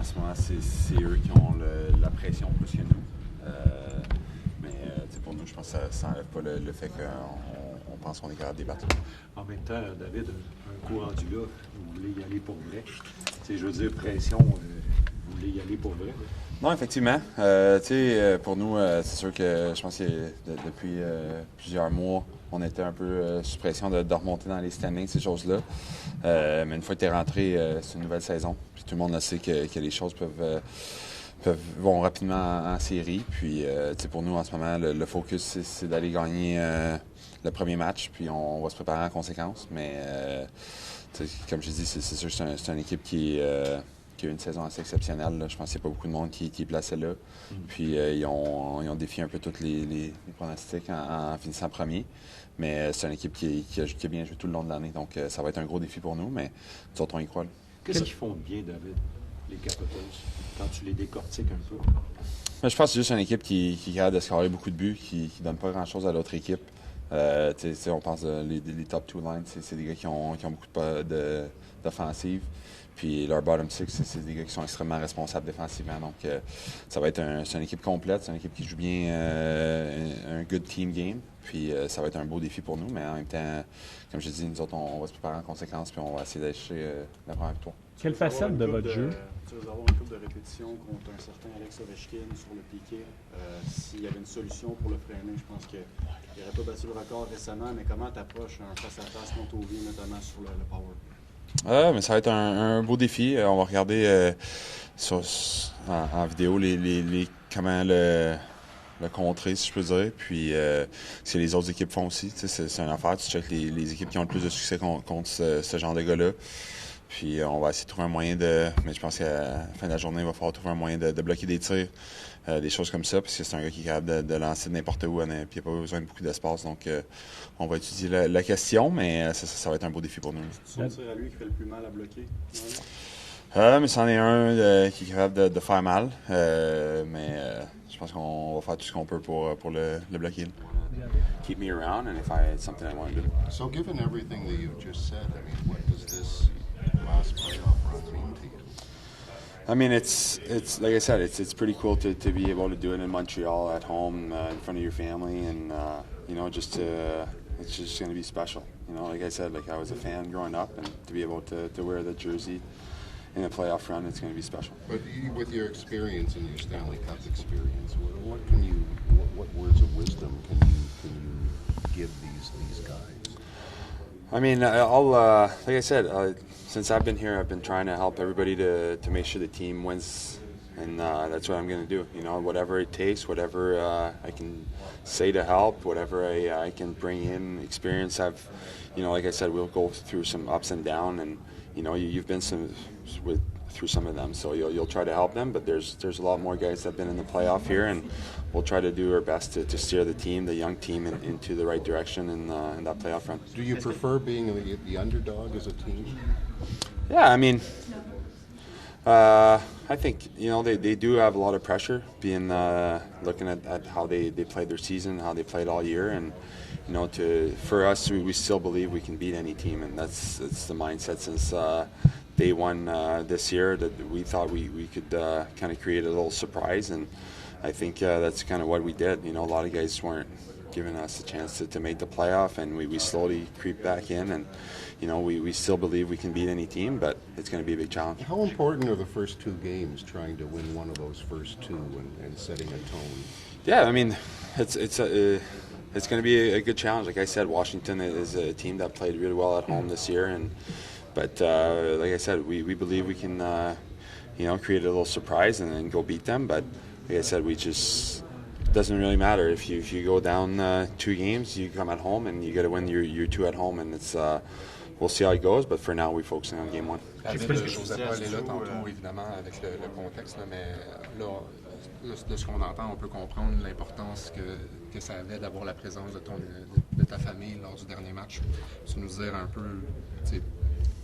ce moment, c'est eux qui ont la pression plus que nous. Mais pour nous, je pense que ça n'enlève pas le fait qu'on pense qu'on est capable de débattre. En même temps, David, un coup rendu là, vous voulez y aller pour vrai. Je veux dire, pression, vous voulez y aller pour vrai. Non, effectivement. Pour nous, c'est sûr que je pense que depuis plusieurs mois, on était un peu sous pression de remonter dans les standings, ces choses-là. Mais une fois que tu es rentré, c'est une nouvelle saison. Puis tout le monde le sait que les choses vont rapidement en série. Puis pour nous, en ce moment, le focus, c'est d'aller gagner le premier match. Puis on va se préparer en conséquence. Mais comme je dis, c'est sûr que c'est une équipe qui a eu une saison assez exceptionnelle. Là. Je pense qu'il n'y a pas beaucoup de monde qui est placé là. Puis ils ont défié un peu tous les pronostics en finissant premier. Mais c'est une équipe qui a bien joué tout le long de l'année. Donc ça va être un gros défi pour nous, mais nous autres, on y croit. Qu'est-ce qu'ils font de bien, David, les Capitals, quand tu les décortiques un peu? Je pense que c'est juste une équipe qui est capable de scorer beaucoup de buts, qui ne donne pas grand-chose à l'autre équipe. On pense les top two lines, c'est des gars qui ont beaucoup d'offensive. Puis leur bottom six, c'est des gars qui sont extrêmement responsables défensivement. Donc ça va être c'est une équipe complète, c'est une équipe qui joue bien un good team game. Puis ça va être un beau défi pour nous, mais en même temps, comme je dis, nous autres, on va se préparer en conséquence, puis on va essayer d'acheter la première victoire. Quelle facette de votre jeu? Tu vas avoir une couple de répétitions contre un certain Alex Ovechkin sur le piqué. S'il y avait une solution pour le freiner, je pense qu'il n'aurait pas battu le record récemment, mais comment tu approches un face-à-face contre Ovi, notamment sur le power? Mais ça va être un beau défi. On va regarder en vidéo comment le contrer, si je peux dire. Puis, ce que les autres équipes font aussi. C'est une affaire. Tu checkes les équipes qui ont le plus de succès contre ce genre de gars-là. Puis, on va essayer de trouver un moyen mais je pense qu'à la fin de la journée, il va falloir trouver un moyen de bloquer des tirs, des choses comme ça, parce que c'est un gars qui est capable de lancer de n'importe où, puis il n'y a pas besoin de beaucoup d'espace. Donc, on va étudier la question, mais ça va être un beau défi pour nous. C'est son tir à lui qui fait le plus mal à bloquer? Mais c'en est un qui est capable de faire mal. Mais je pense qu'on va faire tout ce qu'on peut pour le bloquer. Keep me around, and if it's something I want to do. So, given everything that you've just said, I mean, what does this last playoff run mean to you? I mean, it's like I said, it's pretty cool to be able to do it in Montreal at home in front of your family, and it's just going to be special. Like I said, I was a fan growing up, and to be able to wear the jersey in a playoff run, it's going to be special. But with your experience and your Stanley Cup experience, what words of wisdom can you give these guys? I mean, like I said, since I've been here, I've been trying to help everybody to make sure the team wins, and that's what I'm going to do. Whatever it takes, whatever I can say to help, whatever I can bring in, experience. Like I said, we'll go through some ups and downs, and you've been through some of them, so you'll try to help them. But there's a lot more guys that have been in the playoff here, and we'll try to do our best to steer the young team into the right direction in that playoff run. Do you prefer being the underdog as a team? Yeah, I mean, I think they do have a lot of pressure, being looking at how they played their season, how they played all year, and for us, we still believe we can beat any team, and that's the mindset since day one this year, that we thought we could kind of create a little surprise, and I think that's kind of what we did. A lot of guys weren't giving us a chance to make the playoff, and we slowly creep back in, and we still believe we can beat any team, but it's going to be a big challenge. How important are the first two games, trying to win one of those first two and setting a tone? Yeah, I mean, it's going to be a good challenge. Like I said, Washington is a team that played really well at home this year, but like I said, we believe we can create a little surprise and then go beat them. But like I said, it doesn't really matter if you go down 2 games, you come at home and you got to win your 2 at home, and we'll see how it goes. But for now, we're focusing on game 1. J'osais pas aller là tantôt, évidemment, avec le contexte, là, mais là, de ce qu'on entend, on peut comprendre l'importance que ça avait d'avoir la présence de ta famille lors du dernier match. Tu nous dire un peu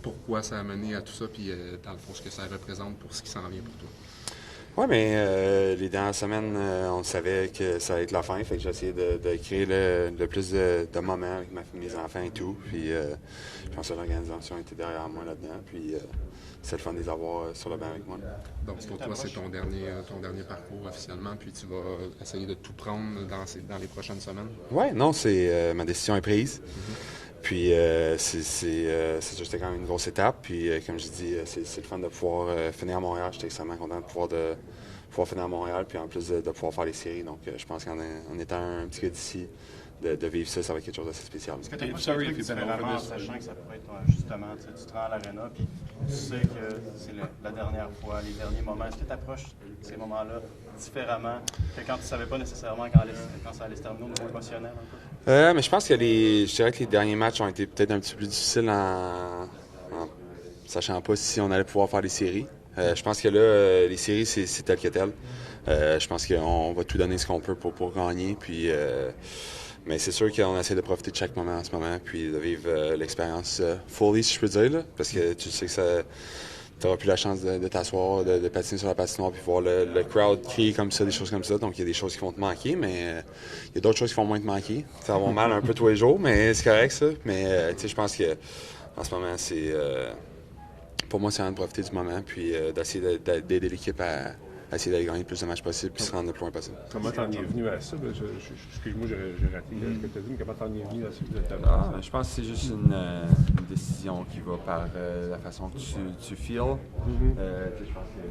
pourquoi ça a mené à tout ça, puis dans le fond, ce que ça représente pour ce qui s'en vient pour toi. Oui, mais les dernières semaines, on savait que ça allait être la fin. Fait que j'ai essayé de créer le plus de moments avec mes enfants et tout. Puis je pense que l'organisation était derrière moi là-dedans. Puis c'est le fun de les avoir sur le banc avec moi. Donc pour toi, c'est ton dernier parcours officiellement, puis tu vas essayer de tout prendre dans les prochaines semaines? Oui, non, ma décision est prise. Puis c'est sûr que c'était quand même une grosse étape. Puis comme je dis, c'est le fun de pouvoir finir à Montréal. J'étais extrêmement content de pouvoir finir à Montréal, puis en plus de pouvoir faire les séries. Donc je pense qu'en étant un petit gars d'ici, de vivre ça va être quelque chose d'assez spécial. Est-ce que tu as un truc différemment en sachant que ça pourrait être justement, tu te rends à l'aréna, puis tu sais que c'est la dernière fois, les derniers moments. Est-ce que tu approches ces moments-là différemment que quand tu ne savais pas nécessairement quand ça allait se terminer au niveau émotionnel un peu? Mais je pense que je dirais que les derniers matchs ont été peut-être un petit peu plus difficiles en sachant pas si on allait pouvoir faire des séries. Je pense que là, les séries, c'est tel que tel. Je pense qu'on va tout donner ce qu'on peut pour gagner. Puis, mais c'est sûr qu'on essaie de profiter de chaque moment en ce moment, puis de vivre l'expérience fully, si je peux dire, là, parce que tu sais que tu n'auras plus la chance de t'asseoir, de patiner sur la patinoire, puis voir le crowd crier comme ça, des choses comme ça. Donc, il y a des choses qui vont te manquer, mais il y a d'autres choses qui vont moins te manquer. Ça va avoir mal un peu tous les jours, mais c'est correct, ça. Mais je pense que en ce moment, pour moi, c'est vraiment de profiter du moment, puis d'essayer d'aider l'équipe à essayer d'aller gagner le plus de matchs possible, puis se rendre le plus loin possible. Comment t'en es venu à ça? Excuse-moi, j'ai raté ce que tu as dit, mais comment t'en es venu à ça? Je pense que c'est juste une décision qui va par la façon que tu feels. Je pense que